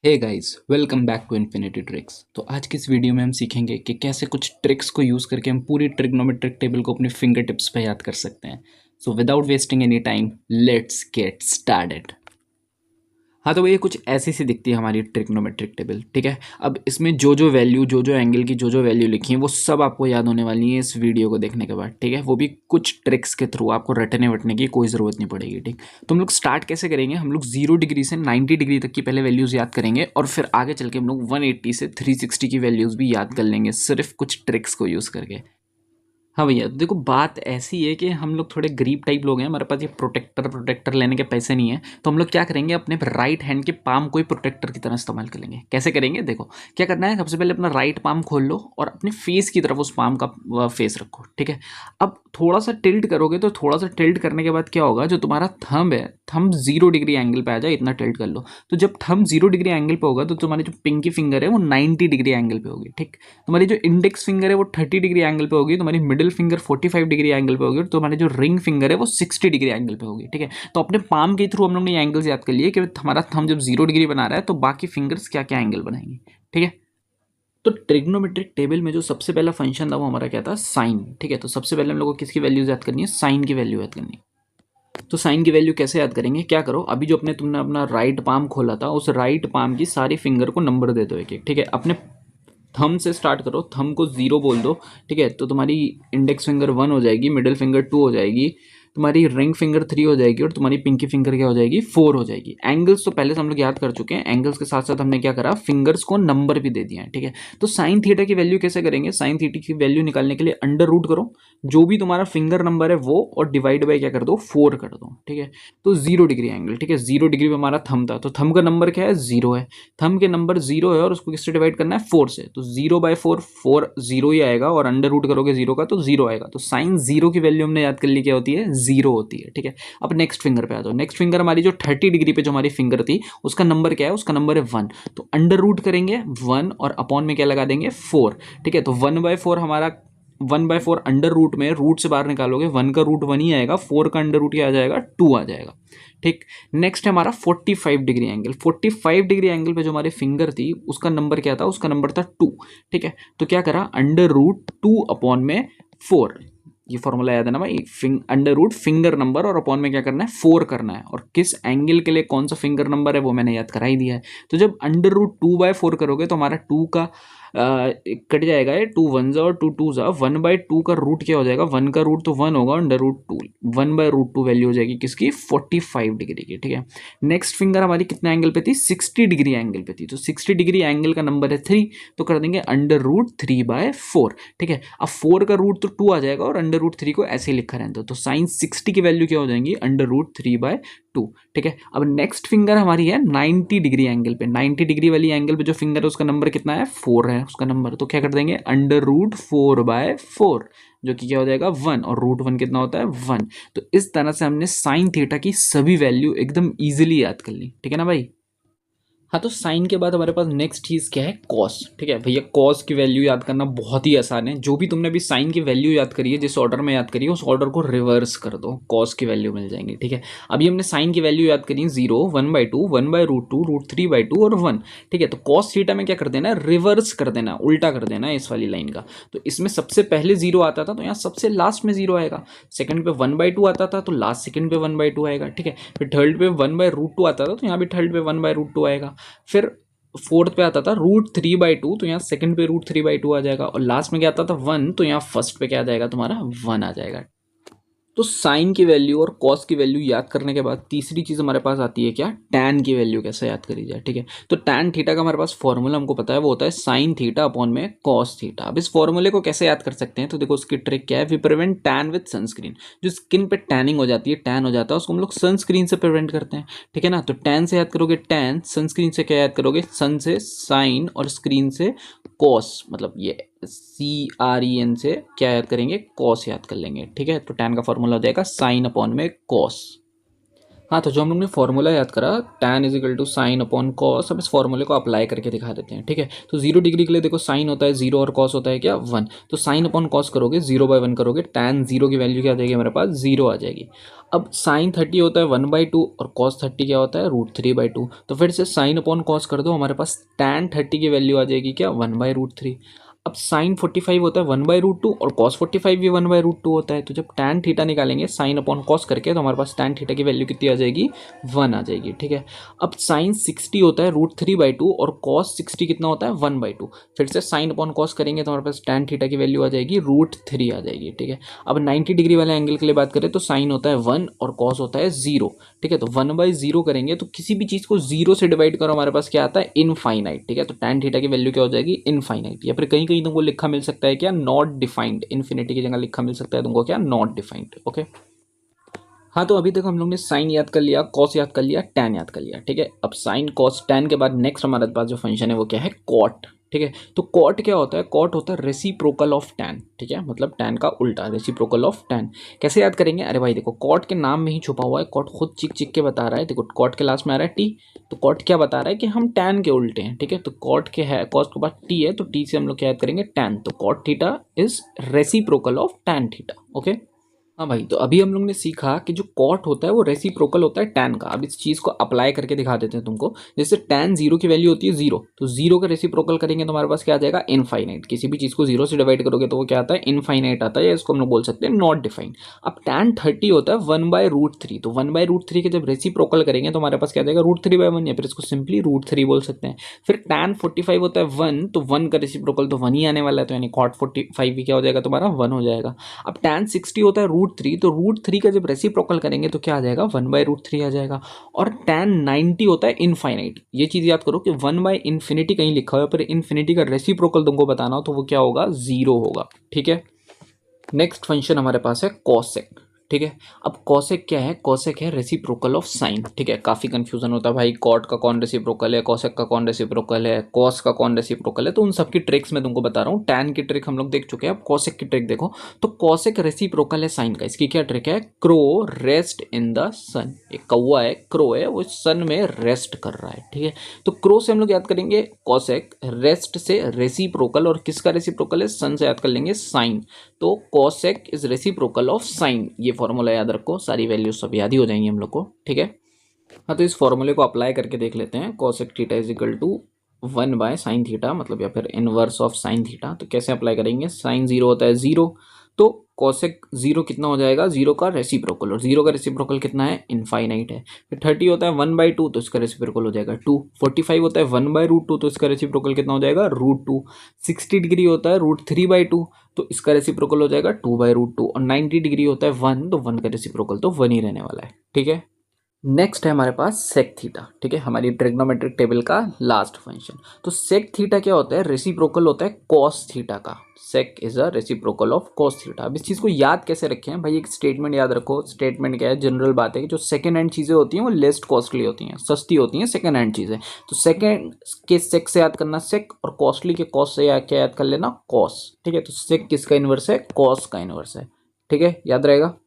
Hey guys, welcome back to Infinity Tricks. तो आज की इस वीडियो में हम सीखेंगे कि कैसे कुछ ट्रिक्स को यूज़ करके हम पूरी ट्रिग्नोमेट्रिक टेबल को अपने फिंगर टिप्स पे याद कर सकते हैं। So without wasting any time, let's get started. हाँ, तो ये कुछ ऐसी सी दिखती है हमारी ट्रिग्नोमेट्रिक टेबल। ठीक है, अब इसमें जो जो वैल्यू, जो जो एंगल की जो जो वैल्यू लिखी है वो सब आपको याद होने वाली है इस वीडियो को देखने के बाद। ठीक है, वो भी कुछ ट्रिक्स के थ्रू, आपको रटने वटने की कोई ज़रूरत नहीं पड़ेगी। ठीक, तो हम लोग स्टार्ट कैसे करेंगे? हम लोग 0 डिग्री से 90 डिग्री तक की पहले वैल्यूज़ याद करेंगे और फिर आगे चल के हम लोग 180 से 360 की वैल्यूज़ भी याद कर लेंगे, सिर्फ कुछ ट्रिक्स को यूज़ करके। हाँ भैया, तो देखो बात ऐसी है कि हम लोग थोड़े गरीब टाइप लोग हैं, हमारे पास ये प्रोटेक्टर प्रोटेक्टर लेने के पैसे नहीं है। तो हम लोग क्या करेंगे, अपने राइट हैंड के पाम को ही प्रोटेक्टर की तरह इस्तेमाल कर लेंगे। कैसे करेंगे? देखो क्या करना है, सबसे पहले अपना राइट पाम खोल लो और अपने फेस की तरफ उस पाम का फेस रखो। ठीक है, अब थोड़ा सा टिल्ट करोगे तो थोड़ा सा टिल्ट करने के बाद क्या होगा, जो तुम्हारा थंब है, थंब 0 डिग्री एंगल पे आ जाए, इतना टिल्ट कर लो। तो जब थंब 0 डिग्री एंगल पे होगा तो तुम्हारी जो पिंकी फिंगर है वो 90 डिग्री एंगल पे होगी। ठीक, तुम्हारी जो इंडेक्स फिंगर है वो 30 डिग्री एंगल पे होगी, तुम्हारी मिडिल फिंगर 45 डिग्री एंगल पे होगी और तुम्हारी जो रिंग फिंगर है वो 60 डिग्री एंगल पे होगी। ठीक है, तो अपने पाम के थ्रू हम लोग ने ये एंगल्स याद कर लिए कि हमारा थंब जब 0 डिग्री बना रहा है तो बाकी फिंगर्स क्या क्या एंगल बनाएंगे। ठीक है, तो ट्रिग्नोमेट्रिक टेबल में जो सबसे पहला फंक्शन था वो हमारा क्या था? साइन। ठीक है, तो सबसे पहले हम लोग को किसकी वैल्यूज याद करनी है? साइन की वैल्यू याद करनी है। तो साइन की वैल्यू कैसे याद करेंगे? क्या करो, अभी जो तुमने अपना राइट पाम खोला था, उस राइट पाम की सारी फिंगर को नंबर दे दो एक एक। ठीक है, अपने थंब से स्टार्ट करो, थंब को 0 बोल दो। ठीक है, तो तुम्हारी इंडेक्स फिंगर 1 हो जाएगी, मिडिल फिंगर 2 हो जाएगी, तुम्हारी रिंग फिंगर 3 हो जाएगी और तुम्हारी पिंकी फिंगर क्या हो जाएगी? 4 हो जाएगी। एंगल्स तो पहले से हम लोग याद कर चुके हैं, एंगल्स के साथ साथ हमने क्या करा, फिंगर्स को नंबर भी दे दिया है। ठीक है, तो साइन थीटा की वैल्यू कैसे करेंगे? साइन थीटा की वैल्यू निकालने के लिए अंडर रूट करो जो भी तुम्हारा फिंगर नंबर है वो, और डिवाइड बाई क्या कर दो? 4 कर दो। ठीक है, तो 0 डिग्री एंगल। ठीक है, 0 डिग्री पे हमारा थंब था, तो थंब का नंबर क्या है? 0 है। थंब के नंबर 0 है और उसको किससे डिवाइड करना है? 4 से। तो 0/4, 4 0 ही आएगा और अंडर रूट करोगे 0 का तो 0 आएगा। तो साइन 0 की वैल्यू हमने याद कर ली, क्या होती है? 0 होती है। ठीक है, अब नेक्स्ट फिंगर पे आ जाओ। नेक्स्ट फिंगर हमारी जो 30 डिग्री पे जो हमारी फिंगर थी उसका नंबर क्या है? उसका नंबर है 1। तो अंडर रूट करेंगे 1 और अपॉन में क्या लगा देंगे? 4। ठीक है, तो 1/4 हमारा, 1/4 अंडर रूट में, रूट से बाहर निकालोगे 1 का रूट 1 ही आएगा, 4 का अंडर रूट क्या आ जाएगा? 2 आ जाएगा। ठीक, नेक्स्ट है हमारा 45 डिग्री एंगल। 45 डिग्री एंगल पे जो हमारी फिंगर थी उसका नंबर क्या था? उसका नंबर था 2। ठीक है, तो क्या करा, अंडर रूट 2 अपॉन में 4। ये फॉर्मूला याद है ना भाई, अंडर रूट फिंगर नंबर और अपॉन में क्या करना है? 4 करना है, और किस एंगल के लिए कौन सा फिंगर नंबर है वो मैंने याद करा ही दिया है। तो जब अंडर रूट 2/4 करोगे तो हमारा 2 का कट जाएगा, ये 2 1 और 2 2 1/2 का रूट क्या हो जाएगा? 1 का रूट तो 1 होगा, अंडर रूट 2, 1/√2 वैल्यू हो जाएगी किसकी? 45 डिग्री की। ठीक है, नेक्स्ट फिंगर हमारी कितने एंगल पे थी? 60 डिग्री एंगल पे थी, तो 60 डिग्री एंगल का नंबर है 3, तो कर देंगे अंडर रूट 3/4। ठीक है, अब 4 का रूट तो 2 आ जाएगा और अंडर रूट 3 को ऐसे ही लिखा रहता है, तो साइन 60 की वैल्यू क्या हो जाएंगी? Under root 3/2। ठीक है, अब नेक्स्ट फिंगर हमारी है 90 डिग्री एंगल पे। 90 डिग्री वाली एंगल पे जो फिंगर है उसका नंबर कितना है? 4 है उसका नंबर, तो क्या कर देंगे? अंडर रूट 4/4, जो कि क्या हो जाएगा? 1, और रूट 1 कितना होता है? 1। तो इस तरह से हमने साइन थीटा की सभी वैल्यू एकदम ईजिली याद कर ली। ठीक है ना भाई? हाँ, तो साइन के बाद हमारे पास नेक्स्ट चीज़ क्या है? कॉस। ठीक है भैया, कॉस की वैल्यू याद करना बहुत ही आसान है। जो भी तुमने अभी साइन की वैल्यू याद करी है, जिस ऑर्डर में याद करी है, उस ऑर्डर को रिवर्स कर दो, कॉस की वैल्यू मिल जाएंगी। ठीक है, अभी हमने साइन की वैल्यू याद करी 0, 1/2, 1/√2, √3/2 और 1। ठीक है, तो कॉस थीटा में क्या कर देना? रिवर्स कर देना, उल्टा कर देना इस वाली लाइन का। तो इसमें सबसे पहले 0 आता था तो यहाँ सबसे लास्ट में 0 आएगा। सेकंड पे 1/2 आता था तो लास्ट सेकंड पे 1/2 आएगा। ठीक है, फिर थर्ड पे 1/√2 आता था तो यहाँ भी थर्ड पे 1/√2 आएगा। फिर फोर्थ पे आता था √3/2, तो यहाँ सेकंड पे √3/2 आ जाएगा, और लास्ट में क्या आता था? 1, तो यहाँ फर्स्ट पे क्या आ जाएगा? तुम्हारा 1 आ जाएगा। तो साइन की वैल्यू और कॉस की वैल्यू याद करने के बाद तीसरी चीज हमारे पास आती है क्या? टैन की वैल्यू कैसे याद करी जाए। ठीक है, तो टैन थीटा का हमारे पास फॉर्मूला हमको पता है, वो होता है साइन थीटा अपॉन में कॉस थीटा। अब इस फॉर्मूले को कैसे याद कर सकते हैं? तो देखो उसकी ट्रिक क्या है, we prevent tan with sunscreen. जो स्किन पे टैनिंग हो जाती है, टैन हो जाता है, उसको हम लोग सनस्क्रीन से प्रिवेंट करते हैं। ठीक है ना, तो टैन से याद करोगे टैन, सनस्क्रीन से क्या याद करोगे? सन से साइन और स्क्रीन से कॉस, मतलब ये CREN से क्या याद करेंगे? कॉस याद कर लेंगे। ठीक है, तो टैन का फॉर्मूला हो जाएगा साइन अपॉन में कॉस। हाँ, तो जो हम लोग ने फॉर्मूला याद करा tan is equal to sine upon cos, अब इस फॉर्मूले को अप्लाई करके दिखा देते हैं। ठीक है, तो 0 डिग्री के लिए देखो साइन होता है 0 और कॉस होता है क्या 1, तो साइन अपॉन कॉस करोगे 0/1 करोगे, tan 0 की वैल्यू क्या आ जाएगी हमारे पास 0 आ जाएगी। अब साइन 30 होता है 1/2 और कॉस 30 क्या होता है √3/2, तो फिर से साइन अपॉन कॉस कर दो, हमारे पास tan 30 की वैल्यू आ जाएगी क्या 1/√3। अब साइन 45 होता है 1/√2 और कॉस 45 भी 1/√2 होता है, तो जब tan थीटा निकालेंगे साइन अपॉन कॉस करके तो हमारे पास tan थीटा की वैल्यू कितनी आ जाएगी 1 आ जाएगी। ठीक है, अब साइन 60 होता है √3/2 और कॉस 60 कितना होता है 1/2, फिर से साइन अपॉन कॉस करेंगे तो हमारे पास tan थीटा की वैल्यू आ जाएगी √3 आ जाएगी। ठीक है, अब 90 डिग्री वाले एंगल के लिए बात करें तो साइन होता है 1 और कॉस होता है 0। ठीक है, तो 1/0 करेंगे तो किसी भी चीज़ को 0 से डिवाइड करो हमारे पास क्या आता है इनफाइनाइट। ठीक है, तो tan थीटा की वैल्यू क्या हो जाएगी इनफाइनाइट, या फिर कहीं कहीं तुमको लिखा मिल सकता है क्या नॉट डिफाइंड, इन्फिनिटी की जगह लिखा मिल सकता है तुमको क्या नॉट डिफाइंड। ओके, हाँ, तो अभी तक हम लोग ने साइन याद कर लिया, कॉस याद कर लिया, टैन याद कर लिया। ठीक है, अब साइन कॉस टैन के बाद नेक्स्ट हमारे पास जो फंक्शन है वो क्या है कॉट। ठीक है, तो कॉट क्या होता है, कॉट होता है रेसिप्रोकल ऑफ टैन। ठीक है, मतलब टैन का उल्टा रेसिप्रोकल ऑफ टैन। कैसे याद करेंगे, अरे भाई देखो कॉट के नाम में ही छुपा हुआ है, कॉट खुद चिक चिक के बता रहा है। देखो कॉट के लास्ट में आ रहा है टी, तो कॉट क्या बता रहा है कि हम टैन के उल्टे हैं। ठीक है, तो कॉट के है कॉस के बाद टी है, तो टी से हम लोग क्या याद करेंगे टैन, तो cot theta is reciprocal of tan theta. Okay, हाँ भाई, तो अभी हम लोग ने सीखा कि जो कॉट होता है वो रेसिप्रोकल होता है टैन का। अब इस चीज़ को अप्लाई करके दिखा देते हैं तुमको। जैसे टैन 0 की वैल्यू होती है 0, तो 0 का रेसिप्रोकल करेंगे तो हमारे पास क्या आ जाएगा इनफाइनाइट। किसी भी चीज़ को 0 से डिवाइड करोगे तो वो क्या आता है इनफाइनाइट आता है, या इसको हम लोग बोल सकते हैं नॉट डिफाइंड। अब टैन 30 होता है 1/√3, तो 1/√3 के जब रेसिप्रोकल करेंगे तो हमारे पास क्या आ जाएगा √3/1, या फिर इसको सिंपली √3 बोल सकते हैं। फिर टैन 45 होता है 1, तो 1 का रेसिप्रोकल तो 1 ही आने वाला है, तो यानी कॉट 45 भी क्या हो जाएगा तुम्हारा 1 हो जाएगा। अब tan 60 होता है √3, तो √3 का जब रेसिप्रोकल करेंगे तो क्या आ जाएगा 1/√3 आ जाएगा। और tan 90 होता है इनफाइनाइट। ये चीज़ याद करो कि 1/∞ कहीं लिखा हुआ है, पर इन्फिनिटी का रेसिप्रोकल तुमको बताना हो तो वो क्या होगा 0 होगा। ठीक है, नेक्स्ट फंक्शन हमारे पास है कॉसेक। ठीक है, अब कॉसेक क्या है, कॉसेक है रेसिप्रोकल ऑफ साइन। ठीक है, काफ़ी कंफ्यूजन होता है भाई, कॉट का कौन रेसिप्रोकल है, कॉसेक का कौन रेसिप्रोकल है, कॉस का कौन रेसिप्रोकल है, तो उन सबकी ट्रिक्स मैं तुमको बता रहा हूँ। टैन की ट्रिक हम लोग देख चुके हैं, अब कॉसेक की ट्रिक देखो। तो कॉसेक रेसिप्रोकल है साइन का। इसकी क्या ट्रिक है, क्रो रेस्ट इन द सन। एक कौवा है, क्रो है, वो सन में रेस्ट कर रहा है। ठीक है, तो क्रो से हम लोग याद करेंगे कॉसेक, रेस्ट से रेसिप्रोकल, और किसका रेसिप्रोकल है सन से याद कर लेंगे साइन, तो cosec is reciprocal of sine. ये फॉर्मूला याद रखो, सारी वैल्यूज सब याद ही हो जाएंगी हम लोग को। ठीक है, हाँ, तो इस फॉर्मूले को अप्लाई करके देख लेते हैं। Cosec theta is equal to 1/sin theta, मतलब या फिर इनवर्स ऑफ साइन थीटा। तो कैसे अप्लाई करेंगे, साइन 0 होता है 0, तो कॉसेक 0 कितना हो जाएगा 0 का रेसिप्रोकल, और 0 का रेसिप्रोकल कितना है इनफाइनाइट है। फिर 30 होता है 1/2, तो इसका रेसिप्रोकल हो जाएगा 2। 45 होता है 1/√2, तो इसका रेसिप्रोकल कितना हो जाएगा √2। 60 डिग्री होता है √3/2, तो इसका रेसिप्रोकल हो जाएगा 2/√2। और 90 डिग्री होता है 1, तो 1 का रेसिप्रोकल तो 1 ही रहने वाला है। ठीक है, नेक्स्ट है हमारे पास सेक थीटा। ठीक है, हमारी ट्रिग्नोमेट्रिक टेबल का लास्ट फंक्शन। तो सेक थीटा क्या होता है, रेसिप्रोकल होता है कॉस थीटा का। Sec is a reciprocal of cos theta. अब इस चीज़ को याद कैसे रखें भाई, एक स्टेटमेंट याद रखो। स्टेटमेंट क्या है, जनरल बात है कि जो सेकंड हैंड चीज़ें होती हैं वो लेस्ट कॉस्टली होती हैं, सस्ती होती हैं सेकंड हैंड चीज़ें। तो सेकंड के सेक से याद करना सेक, और कॉस्टली के कॉस से क्या याद कर लेना कॉस। ठीक है, तो सेक किसका इन्वर्स है, कॉस का इन्वर्स है। ठीक है, याद रहेगा।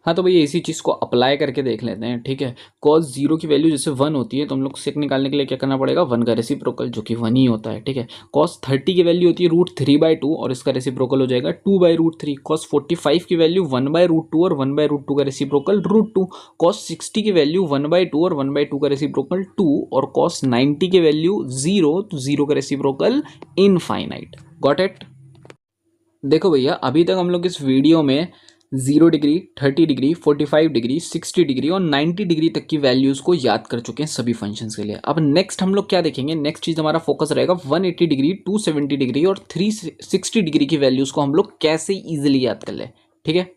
हाँ, तो भैया इसी चीज़ को अप्लाई करके देख लेते हैं। ठीक है, कॉस 0 की वैल्यू जैसे 1 होती है, तो हम लोग सेक निकालने के लिए क्या करना पड़ेगा 1 का रेसिप्रोकल, जो कि 1 ही होता है। ठीक है, कॉस 30 की वैल्यू होती है √3/2, और इसका रेसिप्रोकल हो जाएगा 2/√3। कॉस 45 की वैल्यू 1/√2, और 1/√2 का रेसिप्रोकल √2। कॉस 60 की वैल्यू 1/2, और 1/2 का रेसिप्रोकल 2। और कॉस 90 की वैल्यू 0, तो 0 का रेसिप्रोकल इनफाइनाइट। Got it. देखो भैया, अभी तक हम लोग इस वीडियो में 0 डिग्री, 30 डिग्री, 45 डिग्री, 60 डिग्री और 90 डिग्री तक की वैल्यूज़ को याद कर चुके हैं सभी फंक्शंस के लिए। अब नेक्स्ट हम लोग क्या देखेंगे, नेक्स्ट चीज़ हमारा फोकस रहेगा 180 डिग्री, 270 डिग्री और 360 डिग्री की वैल्यूज़ को हम लोग कैसे ईजिली याद कर ले। ठीक है,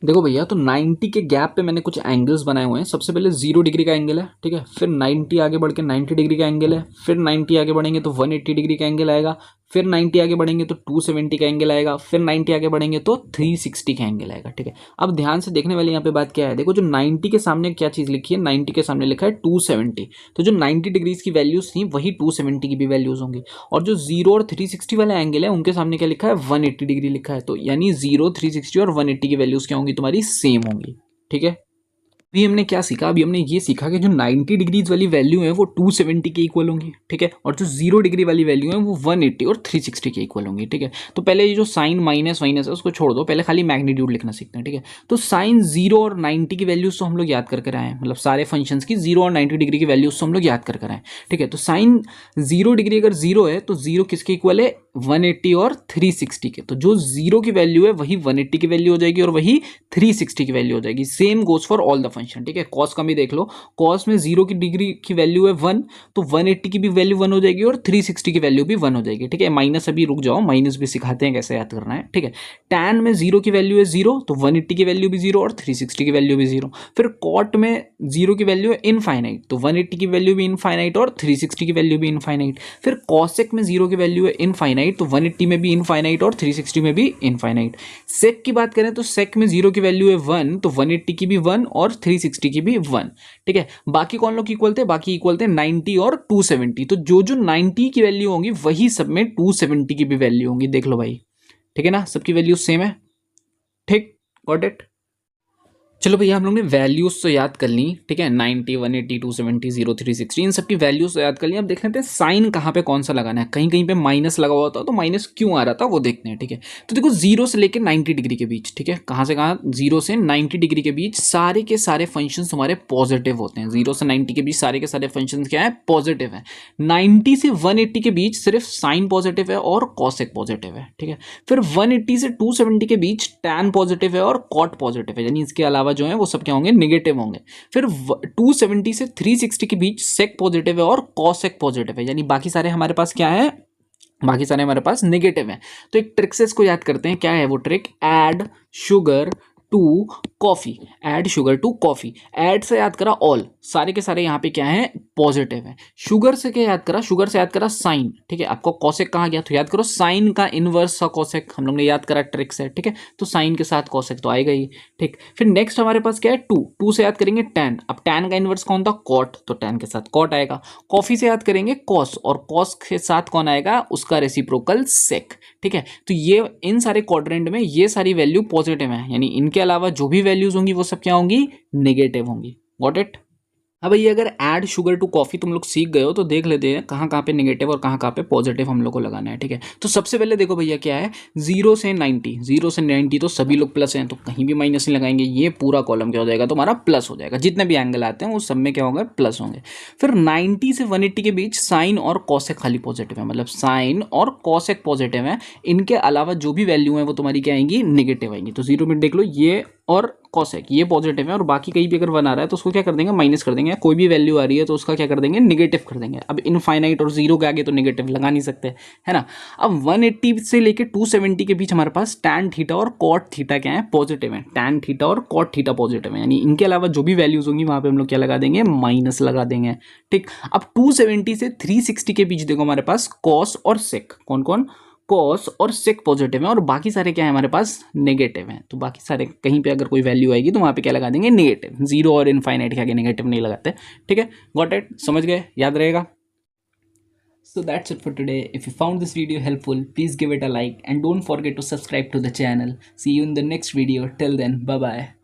देखो भैया, तो 90 के गैप पे मैंने कुछ एंगल्स बनाए हुए हैं। सबसे पहले 0 डिग्री का एंगल है। ठीक है, फिर 90 आगे बढ़ के 90 डिग्री का एंगल है, फिर 90 आगे बढ़ेंगे तो 180 डिग्री का एंगल आएगा, फिर 90 आगे बढ़ेंगे तो 270 का एंगल आएगा, फिर 90 आगे बढ़ेंगे तो 360 का एंगल आएगा। ठीक है, अब ध्यान से देखने वाली यहाँ पे बात क्या है, देखो जो 90 के सामने क्या चीज़ लिखी है, 90 के सामने लिखा है 270, तो जो 90 डिग्रीज की वैल्यूज थी वही 270 की भी वैल्यूज होंगी। और जो 0 और 360 वाला एंगल है उनके सामने क्या लिखा है 180 डिग्री लिखा है, तो यानी 0, 360 और 180 की वैल्यूज क्या होंगी तुम्हारी सेम होंगी। ठीक है, अभी हमने क्या सीखा, अभी हमने ये सीखा कि जो 90 डिग्रीज वाली वैल्यू है वो 270 के इक्वल होंगी, ठीक है, और जो 0 डिग्री वाली वैल्यू है वो 180 और 360 के इक्वल होंगी, ठीक है। तो पहले ये जो साइन माइनस वाइनस है उसको छोड़ दो, पहले खाली मैग्नीट्यूड लिखना सीखते हैं, ठीक है। तो साइन 0 और 90 की वैल्यूज तो हम लोग याद करके आए हैं, मतलब सारे फंक्शंस की 0 और 90 डिग्री की वैल्यूज तो हम लोग याद करके आए हैं, ठीक है। तो साइन 0 डिग्री अगर 0 है तो 0 किसके इक्वल है, 180 और 360 के। तो जो 0 की वैल्यू है वही 180 की वैल्यू हो जाएगी और वही 360 की वैल्यू हो जाएगी। Same goes for all the function, ठीक है। कॉस का भी देख लो, कॉस में 0 की डिग्री की वैल्यू है 1, तो 180 की भी वैल्यू 1 हो जाएगी और 360 की वैल्यू भी 1 हो जाएगी, ठीक है। माइनस अभी रुक जाओ, माइनस भी सिखाते हैं कैसे याद करना है, ठीक है। tan में 0 की वैल्यू है 0, तो 180 की वैल्यू भी 0 और 360 की वैल्यू भी 0। फिर कॉट में 0 की वैल्यू है इनफाइनाइट, तो 180 की वैल्यू भी इनफाइनाइट और 360 की वैल्यू भी इनफाइनाइट। फिर कॉसेक में 0 की वैल्यू है इनफाइनाइट, तो 180 में भी इनफाइनाइट और 360 में भी इनफाइनाइट। सेक की बात करें तो सेक में 0 की वैल्यू है 1, तो 180 की भी 1 और 360 की भी 1, ठीक है। बाकी कौन लोग इक्वल थे, बाकी इक्वल थे 90 और 270। तो जो जो 90 की वैल्यू होंगी वही सब में 270 की भी वैल्यू होंगी, देख लो भाई, ठीक है ना, सबकी वैल्यू सेम है, ठीक, गॉट इट। चलो भैया हम लोग ने वैल्यूज तो याद कर ली, ठीक है, 90, 180, 270, 0, 360, इन सबकी वैल्यूज तो याद कर ली। अब देख लेते हैं साइन कहाँ पे कौन सा लगाना है। कहीं कहीं पे माइनस लगा हुआ होता है तो माइनस क्यों आ रहा था वो देखते हैं, ठीक है। तो देखो 0 से लेकर 90 डिग्री के बीच, ठीक है, कहाँ से कहाँ, 0 से 90 डिग्री के बीच सारे के सारे फंक्शन हमारे पॉजिटिव होते हैं। 0 से 90 के बीच सारे के सारे फंक्शन क्या है, पॉजिटिव है। 90 से 180 के बीच सिर्फ साइन पॉजिटिव है और कॉसेक पॉजिटिव है, ठीक है। फिर 180 से 270 के बीच टैन पॉजिटिव है और कॉट पॉजिटिव है, यानी इसके अलावा जो है वो सब क्या होंगे, नेगेटिव होंगे। फिर 270 से 360 के बीच सेक पॉजिटिव है और कॉसेक पॉजिटिव है, यानी बाकी सारे हमारे पास क्या है, बाकी सारे हमारे पास नेगेटिव है। तो एक ट्रिक से इसको याद करते हैं, क्या है वो trick, add sugar to coffee, add sugar to coffee. Add से याद करा ऑल, सारे के सारे यहाँ पे क्या है, पॉजिटिव है। शुगर से क्या याद करा, शुगर से याद करा साइन, ठीक है। आपको कॉसेक कहाँ गया, तो याद करो साइन का इनवर्स सा कॉसेक, हम लोग ने याद करा ट्रिक से, ठीक है। तो साइन के साथ कॉसेक तो आएगा ही, ठीक। फिर नेक्स्ट हमारे पास क्या है, टू से याद करेंगे टैन। अब टैन का इनवर्स कौन था, कॉट, तो टैन के साथ कॉट आएगा। कॉफी से याद करेंगे कॉस, और कॉस के साथ कौन आएगा, उसका रेसिप्रोकल सेक, ठीक है। तो ये इन सारे क्वाड्रेंट में ये सारी वैल्यू पॉजिटिव है, यानी इनके अलावा जो भी वैल्यूज होंगी वो सब क्या होंगी, नेगेटिव होंगी, गॉट इट। अब ये अगर ऐड शुगर टू कॉफी तुम लोग सीख गए हो तो देख लेते हैं कहाँ कहाँ पे नेगेटिव और कहाँ कहाँ पे पॉजिटिव हम लोग को लगाना है, ठीक है। तो सबसे पहले देखो भैया क्या है, 0 से 90 तो सभी लोग प्लस हैं तो कहीं भी माइनस नहीं लगाएंगे, ये पूरा कॉलम क्या हो जाएगा तुम्हारा, प्लस हो जाएगा। जितने भी एंगल आते हैं वो सब में क्या होगा, प्लस होंगे। फिर 90 से 180 के बीच साइन और कॉसेक खाली पॉजिटिव है, मतलब साइन और कॉसेक पॉजिटिव है, इनके अलावा जो भी वैल्यू है वो तुम्हारी क्या आएंगी, नेगेटिव आएंगी। तो 0 में देख लो ये और कॉसेक ये पॉजिटिव है, और बाकी कहीं भी अगर 1 आ रहा है तो उसको क्या कर देंगे, माइनस कर देंगे। कोई भी वैल्यू आ रही है तो उसका क्या कर देंगे, नेगेटिव कर देंगे। अब इनफाइनाइट और 0 के आगे तो नेगेटिव लगा नहीं सकते, है ना। अब 180 से लेके 270 के बीच हमारे पास टैन थीटा और कॉट थीटा क्या है, पॉजिटिव है। टैन थीटा और कॉट थीटा पॉजिटिव है, यानी इनके अलावा जो भी वैल्यूज होंगी वहां पे हम लोग क्या लगा देंगे, माइनस लगा देंगे, ठीक। अब 270 से 360 के बीच देखो हमारे पास कॉस और सेक, कौन कौन, कॉस और सेक पॉजिटिव है, और बाकी सारे क्या है हमारे पास, नेगेटिव हैं। तो बाकी सारे कहीं पे अगर कोई वैल्यू आएगी तो वहाँ पे क्या लगा देंगे, नेगेटिव। 0 और इनफाइनाइट के आगे नेगेटिव नहीं लगाते, ठीक है, गॉट इट, समझ गए, याद रहेगा। So that's it for today. If you found this video helpful, please give it a like and don't forget to subscribe to the channel. See you in the next video. Till then, bye bye.